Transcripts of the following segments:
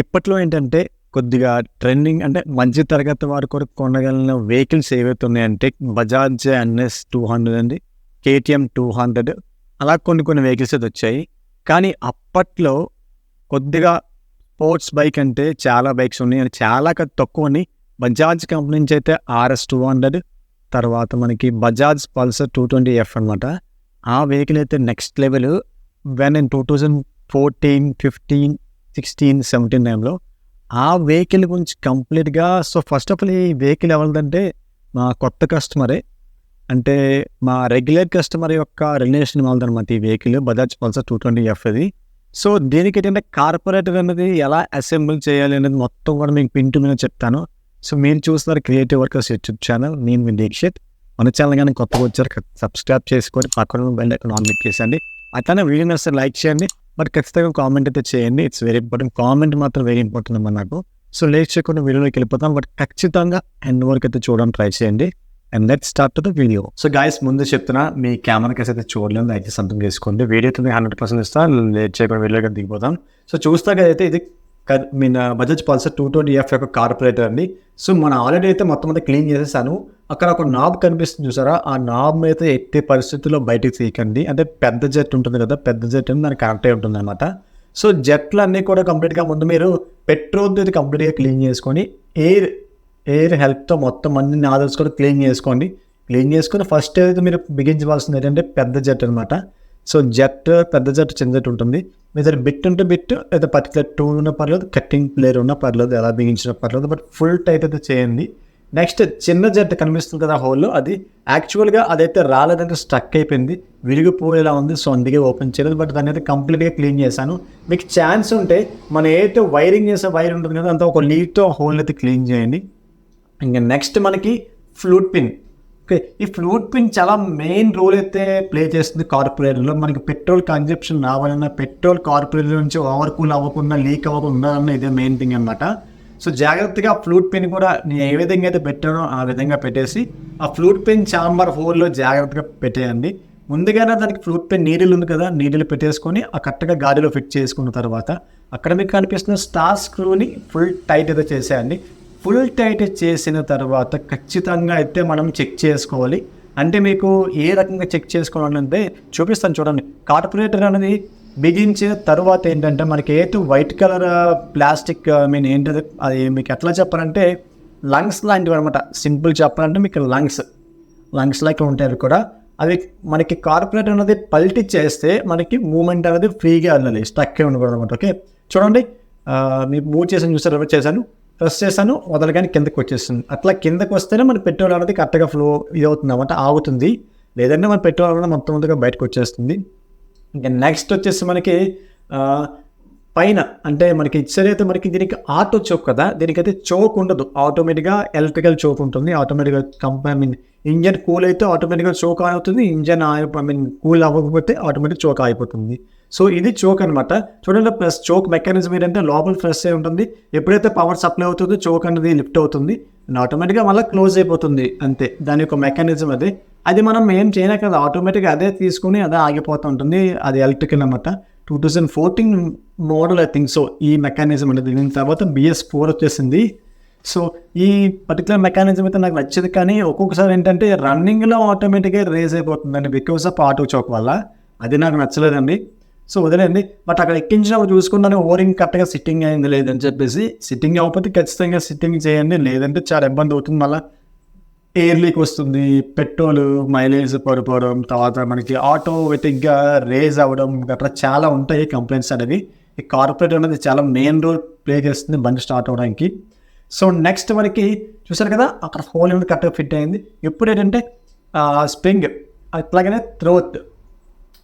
ఇప్పట్లో ఏంటంటే కొద్దిగా ట్రెండింగ్ అంటే మధ్య తరగతి వారు కూడా కొనగలిగిన వెహికల్స్ ఏవైతే ఉన్నాయంటే బజాజ్ ఎన్ఎస్ 200 అండి, కేటీఎం 200 అలా కొన్ని వెహికల్స్ అయితే వచ్చాయి. కానీ అప్పట్లో కొద్దిగా స్పోర్ట్స్ బైక్ అంటే చాలా బైక్స్ ఉన్నాయి. అని చాలా తక్కువని బజాజ్ కంపెనీ నుంచి అయితే ఆర్ఎస్ 200, తర్వాత మనకి బజాజ్ పల్సర్ 220F అనమాట. ఆ వెహికల్ అయితే నెక్స్ట్ లెవెల్. వెన్ ఇన్ 2014, 15, 16, 17 టైంలో ఆ వెహికల్ గురించి కంప్లీట్గా. సో ఫస్ట్ ఆఫ్ ఆల్ ఈ వెహికల్ ఎవరిదంటే మా కొత్త కస్టమరే, అంటే మా రెగ్యులర్ కస్టమర్ యొక్క రిలేషన్ వాళ్ళదనమాట ఈ వెహికల్ బజాజ్ పల్సర్ 220F ఇది. సో దీనికి ఏంటంటే కార్పొరేటర్ అనేది ఎలా అసెంబుల్ చేయాలి అనేది మొత్తం కూడా మీకు పింటు మీద చెప్తాను. సో మీరు చూస్తున్నారు క్రియేటివ్ వర్కర్స్ యూట్యూబ్ ఛానల్. నేను మీ దీక్షిత్. మన ఛానల్ కానీ కొత్తగా వచ్చారు సబ్స్క్రైబ్ చేసుకొని పక్కన బెల్ ఐకాన్ ఆన్ క్లిక్ చేయండి. అట్లానే వీడియో నచ్చితే లైక్ చేయండి, బట్ ఖచ్చితంగా కామెంట్ అయితే చేయండి. It's very important. కామెంట్ మాత్రం వెరీ ఇంపార్టెంట్ అమ్మా నాకు. సో లేట్ చేయకుండా వీడియోలోకి వెళ్ళిపోతాం, బట్ ఖచ్చితంగా ఎండ్ వరకు అయితే చూడడానికి ట్రై చేయండి. And let's start to the video. So guys, ముందు చెప్తున్నా, మీ కెమెరా కేసు అయితే చూడలేదు, దయచేసి అర్థం చేసుకోండి. వీడియో అయితే 100% ఇస్తాను. లేట్ చేయకుండా వీడియోకి దిగిపోతాం. సో చూస్తాక అయితే ఇది బజాజ్ పల్సర్ 220F యొక్క కార్పొరేటర్ అండి. సో మనం ఆల్రెడీ అయితే మొత్తం అంతా క్లీన్ చేసేసాను. అక్కడ ఒక నాబ్ కనిపిస్తుంది చూసారా, ఆ నాబ్ అయితే ఎట్టి పరిస్థితుల్లో బయటికి తీయకండి. అంటే పెద్ద జెట్ ఉంటుంది కదా, పెద్ద జెట్ అని దానికి కనెక్ట్ అయి ఉంటుంది అనమాట. సో జెట్లు అన్నీ కూడా కంప్లీట్గా ముందు మీరు పెట్రోల్ అయితే కంప్లీట్గా క్లీన్ చేసుకొని ఎయిర్ హెల్ప్తో మొత్తం అన్ని నాదల్స్ కూడా క్లీన్ చేసుకోండి. క్లీన్ చేసుకొని ఫస్ట్ అయితే మీరు బిగించవలసింది ఏంటంటే పెద్ద జెట్ అనమాట. సో జెట్, పెద్ద జెట్, చిన్న జెట్ ఉంటుంది. మీ దగ్గర బిట్ ఉంటే బిట్, లేదా పర్టికులర్ టూల్ ఉన్నా పర్లేదు, కట్టింగ్ ప్లేయర్ ఉన్నా పర్లేదు, ఎలా బిగించినా పర్లేదు, బట్ ఫుల్ టైట్ అయితే చేయండి. నెక్స్ట్ చిన్న జెట్ కనిపిస్తుంది కదా హోల్లో, అది యాక్చువల్గా అదైతే రాలేదంటే స్టక్ అయిపోయింది, విరిగిపోయేలా ఉంది. సో అందుకే ఓపెన్ చేయలేదు, బట్ దాన్ని అయితే కంప్లీట్గా క్లీన్ చేశాను. మీకు ఛాన్స్ ఉంటే మనం ఏదైతే వైరింగ్ చేసే వైర్ ఉంటుంది కదా, అంతా ఒక లీడ్తో హోల్ అయితే క్లీన్ చేయండి. ఇంకా నెక్స్ట్ మనకి ఫ్లూట్ పిన్. ఓకే, ఈ ఫ్లూట్ పిన్ చాలా మెయిన్ రోల్ అయితే ప్లే చేస్తుంది కార్పొరేటర్లో. మనకి పెట్రోల్ కన్జప్షన్ రావాలన్నా, పెట్రోల్ కార్పొరేటర్ నుంచి ఓవర్ కూల్ అవ్వకుండా, లీక్ అవ్వకుండా ఇదే మెయిన్ థింగ్ అనమాట. సో జాగ్రత్తగా ఫ్లూట్ పిన్ కూడా నేను ఏ విధంగా అయితే పెట్టానో ఆ విధంగా పెట్టేసి ఆ ఫ్లూట్ పిన్ చాంబర్ హోల్లో జాగ్రత్తగా పెట్టేయండి. ముందుగానే దానికి ఫ్లూట్ పిన్ నీడిల్ ఉంది కదా, నీడిల్ పెట్టేసుకొని ఆ కరెక్ట్గా గాడిలో ఫిట్ చేసుకున్న తర్వాత అక్కడ మీకు కనిపిస్తున్న స్టార్ స్క్రూని ఫుల్ టైట్ అయితే చేసేయండి. ఫుల్ టైట్ చేసిన తర్వాత ఖచ్చితంగా అయితే మనం చెక్ చేసుకోవాలి. అంటే మీకు ఏ రకంగా చెక్ చేసుకోవాలంటే చూపిస్తాను చూడండి. కార్పొరేటర్ అనేది బిగించిన తర్వాత ఏంటంటే మనకి ఏదో వైట్ కలర్ ప్లాస్టిక్ ఏంటది, అది మీకు ఎట్లా చెప్పాలంటే లంగ్స్ లాంటివి అనమాట. సింపుల్ చెప్పాలంటే మీకు లంగ్స్ లైక్ ఉంటాయి. అవి కూడా అవి మనకి కార్పొరేటర్ అనేది పల్టీ చేస్తే మనకి మూమెంట్ అనేది ఫ్రీగా వెళ్ళాలి, స్టక్ ఉండకూడదు అనమాట. ఓకే చూడండి, మీరు మూవ్ చేసాను చూసారు, ఎవరు చేశాను, ప్రెస్ చేశాను, వదలగానే కిందకి వచ్చేస్తుంది. అట్లా కిందకి వస్తేనే మన పెట్రోల్ అనేది కరెక్ట్గా ఫ్లో ఇది అవుతుంది అనమాట, ఆగుతుంది. లేదంటే మన పెట్రోల్ అనేది మొత్తం బయటకు వచ్చేస్తుంది. ఇంకా నెక్స్ట్ వచ్చేసి మనకి పైన అంటే మనకి ఇచ్చరైతే మనకి దీనికి ఆటో చోక్ కదా, దీనికైతే చోక్ ఉండదు, ఆటోమేటిక్గా ఎలక్ట్రికల్ చోక్ ఉంటుంది. ఆటోమేటిక్గా ఇంజన్ కూల్ అయితే ఆటోమేటిక్గా చోక్ అవుతుంది, ఇంజన్ కూల్ అవ్వకపోతే ఆటోమేటిక్ చోక్ అయిపోతుంది. సో ఇది చోక్ అనమాట. చూడండి, ప్లస్ చోక్ మెకానిజం ఏంటంటే లోపల ఫ్రెష్ అయి ఉంటుంది. ఎప్పుడైతే పవర్ సప్లై అవుతుందో చోక్ అనేది లిఫ్ట్ అవుతుంది, ఆటోమేటిక్గా మళ్ళీ క్లోజ్ అయిపోతుంది, అంతే. దాని యొక్క మెకానిజం అది. అది మనం ఏం చేయనా కదా, ఆటోమేటిక్గా అదే తీసుకుని అదే ఆగిపోతూ ఉంటుంది. అది ఎలక్ట్రికల్ అనమాట. 2014 మోడల్ ఐ థింక్. సో ఈ మెకానిజం అనేది దీని తర్వాత BS4 వచ్చేసింది. సో ఈ పర్టికులర్ మెకానిజం అయితే నాకు నచ్చింది. కానీ ఒక్కొక్కసారి ఏంటంటే రన్నింగ్లో ఆటోమేటిక్గా రేజ్ అయిపోతుందండి బికాస్ ఆఫ్ ఆటో చోక్ వల్ల. అది నాకు నచ్చలేదండి. సో వదిలేండి. బట్ అక్కడ ఎక్కించినప్పుడు చూసుకున్నాను ఓరింగ్ కరెక్ట్గా సిట్టింగ్ అయింది లేదని చెప్పేసి. సిట్టింగ్ అవ్వకపోతే ఖచ్చితంగా సిట్టింగ్ చేయండి, లేదంటే చాలా ఇబ్బంది అవుతుంది. మళ్ళీ ఎయిర్ లీక్ వస్తుంది, పెట్రోల్ మైలేజ్ పడిపోవడం, తర్వాత మనకి ఆటోమేటిక్గా రేజ్ అవ్వడం, అట్లా చాలా ఉంటాయి కంప్లైంట్స్ అనేవి. ఈ కార్పొరేటర్ అనేది చాలా మెయిన్ రోల్ ప్లే చేస్తుంది బండి స్టార్ట్ అవ్వడానికి. సో నెక్స్ట్ మనకి చూసారు కదా, అక్కడ హోల్ అనేది కరెక్ట్గా ఫిట్ అయింది. ఇప్పుడు ఏంటంటే స్ప్రింగ్, అట్లాగనే త్రోత్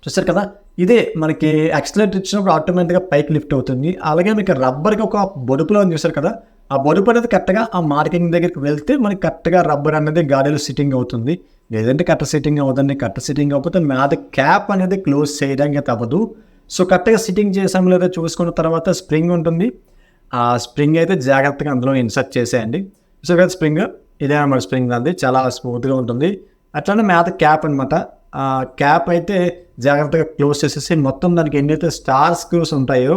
చూసారు కదా, ఇదే మనకి యాక్సిలరేటర్ ఇచ్చినప్పుడు ఆటోమేటిక్గా పైకి లిఫ్ట్ అవుతుంది. అలాగే మీకు రబ్బర్కి ఒక బొడుపులో చూసారు కదా, ఆ బొడుపు అనేది కరెక్ట్గా ఆ మార్కింగ్ దగ్గరికి వెళ్తే మనకి కరెక్ట్గా రబ్బర్ అనేది గాడిలో సిట్టింగ్ అవుతుంది. లేదంటే కరెక్ట్ సిట్టింగ్ అవుతుంది. కరెక్ట్ సిట్టింగ్ అవ్వకపోతే మీద క్యాప్ అనేది క్లోజ్ చేయడానికి అవ్వదు. సో కరెక్ట్గా సిట్టింగ్ చేసాం లేదా చూసుకున్న తర్వాత స్ప్రింగ్ ఉంటుంది. ఆ స్ప్రింగ్ అయితే జాగ్రత్తగా అందులో ఇన్సర్ట్ చేసేయండి. సో కదా స్ప్రింగ్ ఇదే అన్నమాట. స్ప్రింగ్ అది చాలా స్మూత్గా ఉంటుంది. అట్లానే మీద క్యాప్ అనమాట. క్యాప్ అయితే జాగ్రత్తగా క్లోజ్ చేసేసి మొత్తం దానికి ఎన్నైతే స్టార్ స్క్రూస్ ఉంటాయో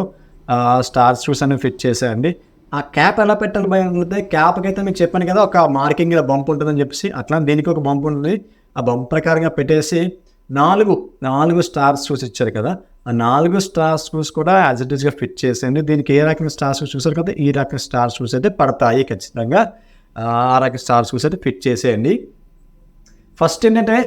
స్టార్ స్క్రూస్ అనేవి ఫిట్ చేసేయండి. ఆ క్యాప్ ఎలా పెట్టాలి భయ అంటే క్యాప్కి అయితే మీకు చెప్పాను కదా ఒక మార్కింగ్ ఇలా బంప్ ఉంటుందని చెప్పేసి అట్లా దీనికి ఒక బంప్ ఉంటుంది. ఆ బంప్ ప్రకారంగా పెట్టేసి నాలుగు స్టార్ స్క్రూస్ ఇచ్చారు కదా, ఆ 4 స్టార్ స్క్రూస్ కూడా యాజ్ ఇట్ ఈస్గా ఫిట్ చేసేయండి. దీనికి ఏ రకమైన స్టార్ స్క్రూస్ చూసారు కదా, ఈ రకమైన స్టార్ స్క్రూస్ అయితే పడతాయి ఖచ్చితంగా. ఆ రకమైన స్టార్ స్క్రూస్ అయితే ఫిట్ చేసేయండి. ఫస్ట్ ఏంటంటే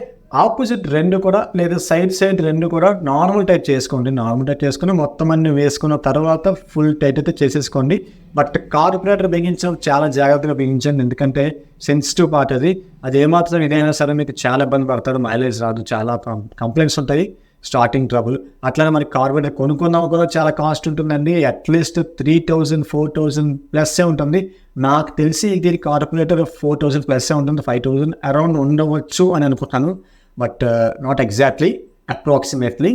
ఆపోజిట్ రెండు కూడా లేదా సైడ్ రెండు కూడా నార్మల్ టైట్ చేసుకోండి. నార్మల్ టైట్ చేసుకుని మొత్తం అన్ని వేసుకున్న తర్వాత ఫుల్ టైట్ అయితే చేసేసుకోండి. బట్ కార్బొరేటర్ బిగించడం చాలా జాగ్రత్తగా బిగించండి, ఎందుకంటే సెన్సిటివ్ పార్ట్ అది ఏమాత్రం ఇదైనా సరే మీకు చాలా ఇబ్బంది పడతాడు, మైలేజ్ రాదు, చాలా కంప్లైంట్స్ ఉంటాయి, స్టార్టింగ్ ట్రబుల్. అట్లనే మనకి కార్బొరేటర్ కొనుక్కున్నాము కూడా చాలా కాస్ట్ ఉంటుందండి. అట్లీస్ట్ 3000 4000 ప్లస్సే ఉంటుంది. నాకు తెలిసి ఇది కార్బొరేటర్ 4000 ప్లస్సే ఉంటుంది, 5000 అరౌండ్ ఉండవచ్చు అని అనుకుంటాను, but not exactly, approximately.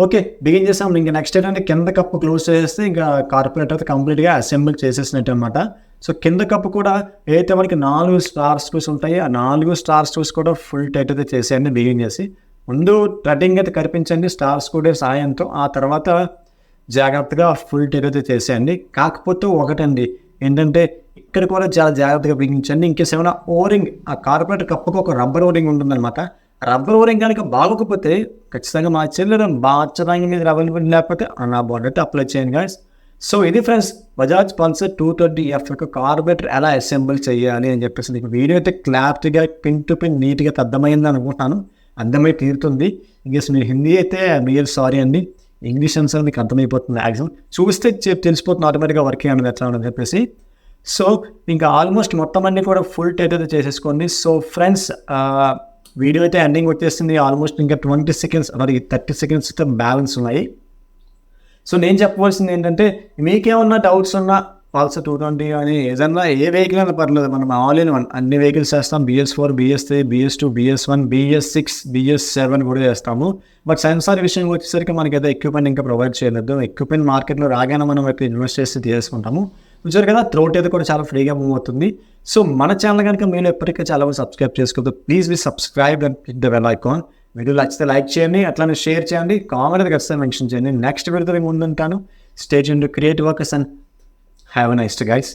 Okay, begin చేసాం. ఇంకా నెక్స్ట్ ఏంటంటే కింద కప్పు క్లోజ్ చేస్తే ఇంకా కార్బొరేటర్ అయితే కంప్లీట్గా అసెంబుల్ చేసేసినట్టు అనమాట. సో కింద కప్పు కూడా ఏదైతే మనకి 4 స్టార్ స్క్రూస్ ఉంటాయి, ఆ 4 స్టార్ స్క్రూస్ కూడా ఫుల్ టైట్ అయితే చేసేయండి. బిగిన్ చేసి ముందు థ్రెడ్డింగ్ అయితే కనిపించండి స్టార్ స్క్రూ సాయంతో, ఆ తర్వాత జాగ్రత్తగా ఫుల్ టైట్ అయితే చేసేయండి. కాకపోతే ఒకటండి ఏంటంటే ఇక్కడ కూడా చాలా జాగ్రత్తగా బిగించండి. ఇంకేస్ ఏమైనా ఓరింగ్, ఆ కార్బొరేటర్ కప్పుకు ఒక రబ్బర్ ఓరింగ్ ఉంటుందన్నమాట. రబ్బర్ ఓరింగ్ కనుక బాగోకపోతే ఖచ్చితంగా మార్చడానికి మీద అవైలబుల్ లేకపోతే నా బాడీ అయితే అప్లై చేయండి గాయస్. సో ఇది ఫ్రెండ్స్ బజాజ్ పల్సర్ 220F యొక్క కార్బొరేటర్ ఎలా అసెంబుల్ చేయాలి అని చెప్పేసి మీకు వీడియో అయితే క్లారిటీగా పిన్ టు పిన్ నీట్గా అర్థమైంది అనుకుంటున్నాను. అర్థమై తీరుతుంది. ఇంకేస్ మీరు హిందీ అయితే మీరు సారీ అండి, ఇంగ్లీష్ ఆన్సర్ మీకు అర్థమైపోతుంది. మ్యాక్సిమం చూస్తే తెలిసిపోతుంది ఆటోమేటిక్గా వర్కింగ్ అనేది ఎట్లా అని చెప్పేసి. సో ఇంకా ఆల్మోస్ట్ మొత్తం అన్నీ కూడా ఫుల్ టైట్ అయితే చేసేసుకోండి. సో ఫ్రెండ్స్ వీడియో అయితే ఎండింగ్ వచ్చేస్తుంది. ఆల్మోస్ట్ ఇంకా 20 సెకండ్స్ మరి 30 సెకండ్స్ అయితే బ్యాలెన్స్ ఉన్నాయి. సో నేను చెప్పవలసింది ఏంటంటే మీకేమన్నా డౌట్స్ ఉన్నా పల్సర్ 220 కానీ ఏదన్నా ఏ వెహికల్ అయినా పర్లేదు, మనం ఆల్ ఇన్ వన్ అన్ని వెహికల్స్ చేస్తాం. BS4, BS3, BS2, BS1, BS6, BS7 కూడా చేస్తాము. బట్ సెన్సార్ విషయం వచ్చేసరికి మనకైతే ఎక్విప్మెంట్ ఇంకా ప్రొవైడ్ చేయలేదు. ఎక్విప్మెంట్ మార్కెట్లో రాగానే మనం అయితే ఇన్వెస్ట్ చేసి తీసుకుంటాము. చూసారు కదా, త్రోట్ అయితే కూడా చాలా ఫ్రీగా మూవ్ అవుతుంది. సో మన ఛానల్ కనుక మీరు ఎప్పటికీ చాలా సబ్స్క్రైబ్ చేసుకోవద్దు, please be subscribe and click the bell icon. Video నచ్చితే లైక్ చేయండి, అట్లానే షేర్ చేయండి, కామెంట్ అయితే ఖచ్చితంగా మెన్షన్ చేయండి. నెక్స్ట్ వీడియోతో ముందుంటాను. Stay tuned to creative workers and have a nice day guys.